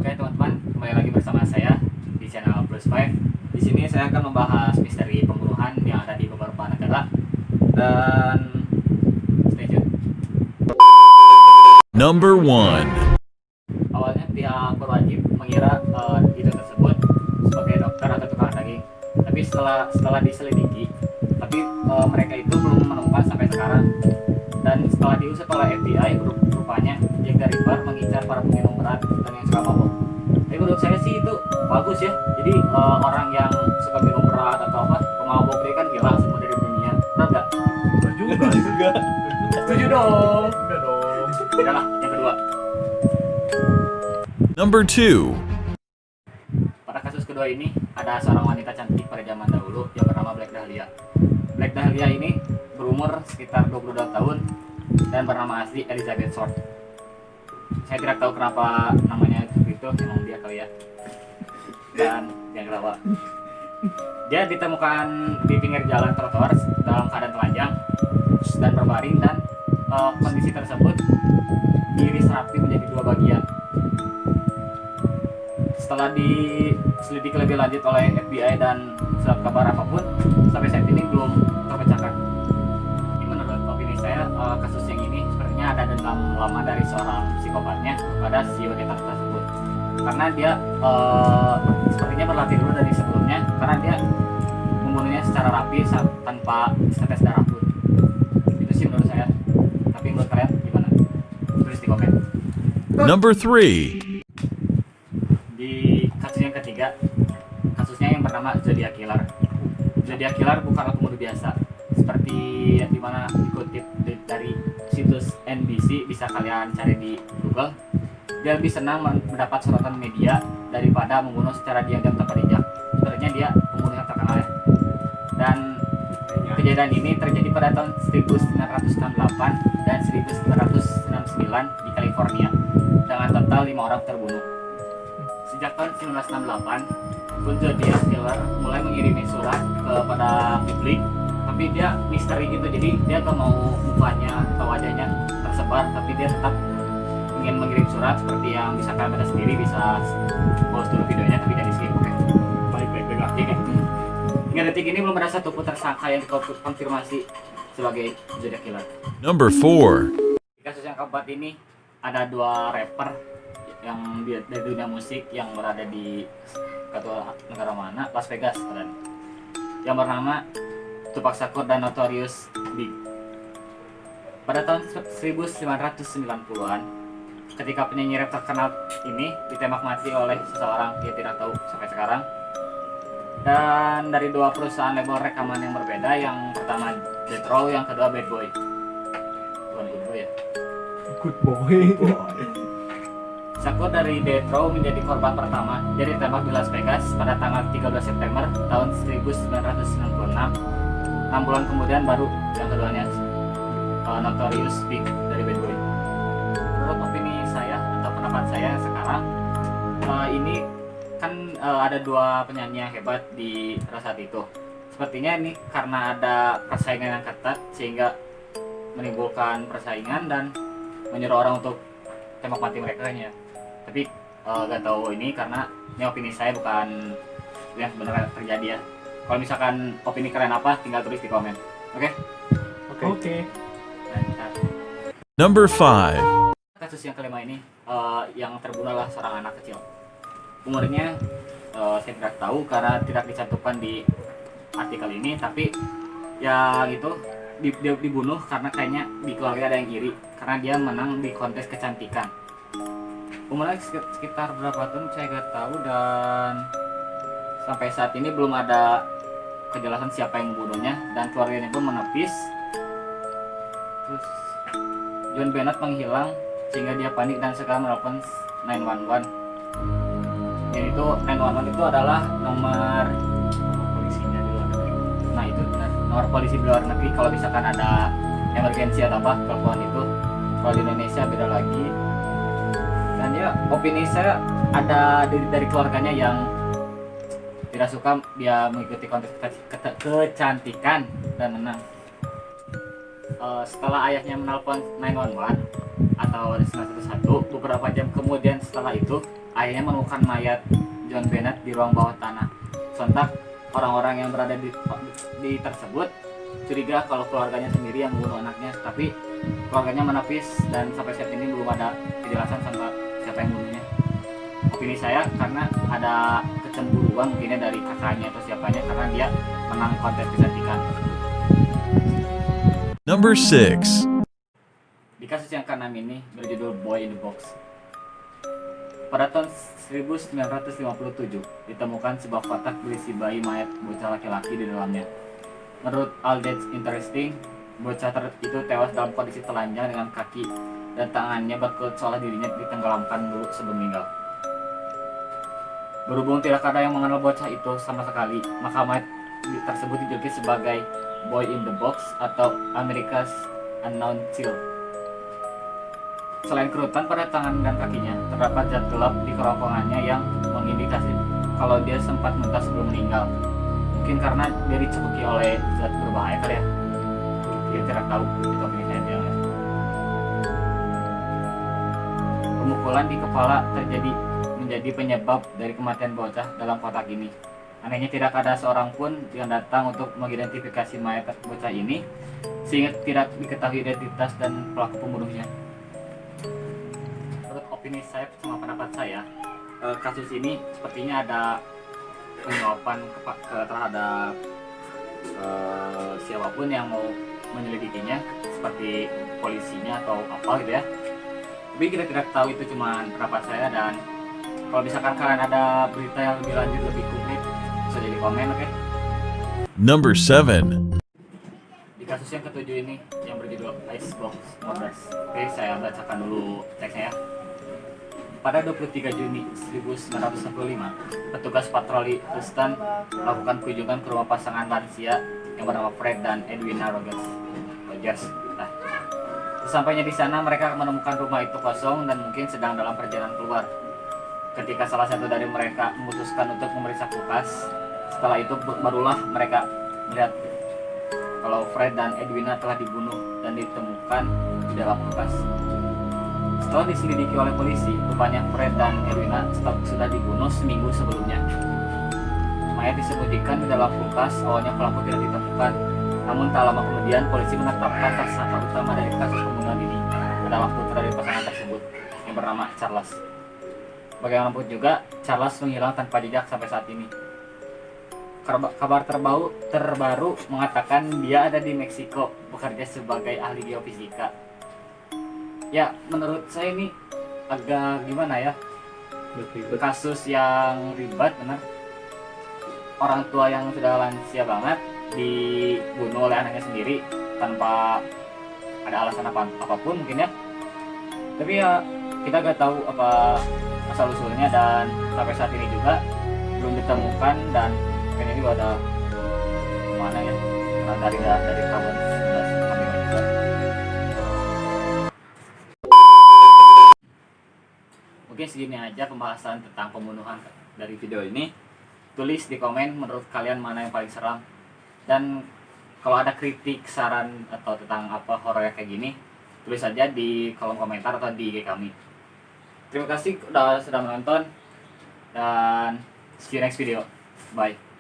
Oke teman-teman, kembali lagi bersama saya di channel Plus Five. Di sini saya akan membahas misteri pembunuhan yang ada di beberapa negara dan stay tune. Number 1. Awalnya pihak berwajib mengira itu tersebut sebagai dokter atau tukang daging. Tapi setelah diselidiki, mereka itu belum menemukan sampai sekarang. Dan setelah diusut oleh FBI, rupanya Jack the Ripper mengincar para peminum berat dan yang suka mabuk. Tapi menurut saya sih itu bagus ya. Jadi orang yang suka minum berat atau apa, pemabuk dia kan hilang semua dari dunia. Benar nggak? juga. Setuju dong. Enggak dong. Tidaklah, yang kedua. Number 2. Pada kasus kedua ini, ada seorang wanita cantik pada zaman dahulu yang bernama Black Dahlia. Black Dahlia ini berumur sekitar 22 tahun dan bernama asli Elizabeth Short. Saya tidak tahu kenapa namanya itu, memang dia kali ya. Dan yang kedua, dia ditemukan di pinggir jalan trotoar dalam keadaan telanjang dan berbaring, dan kondisi tersebut diiris rapi menjadi dua bagian. Setelah diselidiki lebih lanjut oleh FBI dan surat kabar apapun, sampai saat ini belum terpecahkan. Ini menurut opini saya, kasus yang ini sepertinya ada dendam lama dari seorang psikopatnya kepada si wanita tersebut. Karena dia sepertinya berlatih dulu dari sebelumnya, karena dia membunuhnya secara rapi tanpa setetes darah pun. Itu sih menurut saya. Tapi menurut kalian gimana? Tulis di komen. Number 3. Di kasus yang ketiga, kasusnya yang bernama Zodiac Killer. Zodiac Killer bukanlah pembunuh biasa, seperti yang dimana dikutip dari situs NBC, bisa kalian cari di Google. Dia lebih senang mendapat sorotan media daripada membunuh secara diam-diam tanpa jejak. Sebenarnya dia pembunuh yang terkenal ya. Dan kejadian ini terjadi pada tahun 1968 dan 1999 di California, dengan total 5 orang terbunuh. Sejak tahun 1968, Zodiac Killer mulai mengirimi surat kepada publik, tapi dia misteri gitu, jadi dia gak mau mukanya atau wajahnya tersebar, tapi dia tetap ingin mengirim surat seperti yang bisa kalian baca sendiri. Bisa pause dulu videonya tapi jangan di skip, oke? Baik. Hingga detik ini belum ada satupun tersangka yang dikonfirmasi sebagai Zodiac Killer. Number 4. Di kasus yang keempat ini ada dua rapper yang dari dunia musik yang berada di negara mana, Las Vegas, dan yang bernama Tupac Shakur dan Notorious Big. Pada tahun 1990-an, ketika penyanyi rap terkenal ini ditembak mati oleh seseorang yang tidak tahu sampai sekarang, dan dari dua perusahaan label rekaman yang berbeda, yang pertama Death Row, yang kedua Bad Boy. Bukan Good Boy ya? Good boy. Shakur dari Death Row menjadi korban pertama. Dia ditembak di Las Vegas pada tanggal 13 September tahun 1996. 6 bulan kemudian baru yang keduanya, Notorious Big dari Bad Boy. Menurut opini saya atau pendapat saya sekarang, ini kan ada dua penyanyi yang hebat di saat itu. Sepertinya ini karena ada persaingan yang ketat sehingga menimbulkan persaingan dan menyuruh orang untuk tembak mati mereka nya. Tapi gak tahu ini, karena ini opini saya, bukan yang sebenarnya terjadi ya. Kalau misalkan opini kalian apa, tinggal tulis di komen. Oke? Oke. Number 5. Kasus yang kelima ini, yang terbunuh adalah seorang anak kecil. Umurnya saya tidak tahu karena tidak dicantumkan di artikel ini, tapi ya gitu, dia dibunuh karena kayaknya di keluarga ada yang iri karena dia menang di kontes kecantikan. Umurnya sekitar berapa tahun saya nggak tahu, dan sampai saat ini belum ada kejelasan siapa yang membunuhnya, dan keluarganya pun menepis. Terus John Bennett menghilang sehingga dia panik dan sekarang menelpon 911. Dan itu 911 itu adalah nomor polisinya di luar negeri. Nah itu nomor polisi di luar negeri kalau misalkan ada emergensi atau apa, telepon itu. Kalau di Indonesia beda lagi. Dan ya opini saya, ada dari keluarganya yang tidak suka dia mengikuti kontes kecantikan dan menang. Setelah ayahnya menelpon 911 atau 911, beberapa jam kemudian setelah itu akhirnya menemukan mayat John Bennett di ruang bawah tanah. Sontak orang-orang yang berada di tersebut curiga kalau keluarganya sendiri yang membunuh anaknya, tapi keluarganya menepis dan sampai saat ini belum ada kejelasan tentang siapa yang membunuhnya. Opini saya karena ada kecemburuan mungkinnya dari kakaknya atau siapanya karena dia menang kontes kecantikan. Number 6. Di kasus yang keenam ini berjudul Boy in the Box. Pada tahun 1957 ditemukan sebuah kotak berisi bayi mayat bocah laki-laki di dalamnya. Menurut All That's Interesting, bocah itu tewas dalam kondisi telanjang dengan kaki dan tangannya berkelut seolah dirinya ditenggelamkan dulu sebelum meninggal. Berhubung tidak ada yang mengenal bocah itu sama sekali, maka mayat tersebut dijuluki sebagai Boy in the Box atau America's Unknown Child. Selain kerutan pada tangan dan kakinya, terdapat zat gelap di kerongkongannya yang mengindikasi kalau dia sempat muntah sebelum meninggal. Mungkin karena dia dicebuki oleh zat berbahaya kali ya. Dia tidak tahu itu opini dia. Pemukulan di kepala menjadi penyebab dari kematian bocah dalam kotak ini. Anehnya tidak ada seorang pun yang datang untuk mengidentifikasi mayat bocah ini, sehingga tidak diketahui identitas dan pelaku pembunuhnya. Menurut opini saya sama pendapat saya, kasus ini sepertinya ada penyuapan terhadap siapapun yang mau menyelidikinya, seperti polisinya atau apa gitu ya. Tapi kita tidak tahu, itu cuma pendapat saya, dan kalau misalkan kalian ada berita yang lebih lanjut, lebih komplit, bisa jadi komen, oke? Number 7. Di kasus yang ketujuh ini yang berjudul Icebox 15. Oke, saya bacakan dulu teksnya ya. Pada 23 Juni 1965, petugas patroli Houston melakukan kunjungan ke rumah pasangan lansia yang bernama Fred dan Edwina Rogers. Nah, sesampainya di sana mereka menemukan rumah itu kosong dan mungkin sedang dalam perjalanan keluar. Ketika salah satu dari mereka memutuskan untuk memeriksa kulkas, setelah itu barulah mereka melihat kalau Fred dan Edwina telah dibunuh dan ditemukan di dalam kulkas. Setelah diselidiki oleh polisi, rupanya Fred dan Edwina sudah dibunuh seminggu sebelumnya. Mayat disembunyikan di dalam kulkas, awalnya pelaku tidak ditemukan. Namun tak lama kemudian polisi menetapkan tersangka utama dari kasus pembunuhan ini adalah putra dari pasangan tersebut yang bernama Charles. Bagaimanapun juga, Charles menghilang tanpa jejak sampai saat ini. Kabar terbaru mengatakan dia ada di Meksiko bekerja sebagai ahli geofisika. Ya, menurut saya ini agak gimana ya, kasus yang ribet benar. Orang tua yang sudah lansia banget dibunuh oleh anaknya sendiri tanpa ada alasan apapun mungkin ya. Tapi ya kita gak tahu apa asal usulnya, dan sampai saat ini juga belum ditemukan, dan kayaknya juga ada mana ya, karena dari tahun 1965 juga. Mungkin segini aja pembahasan tentang pembunuhan dari video ini. Tulis di komen menurut kalian mana yang paling seram, dan kalau ada kritik, saran atau tentang apa horor kayak gini, tulis saja di kolom komentar atau di IG kami. Terima kasih sudah menonton, dan see you next video. Bye.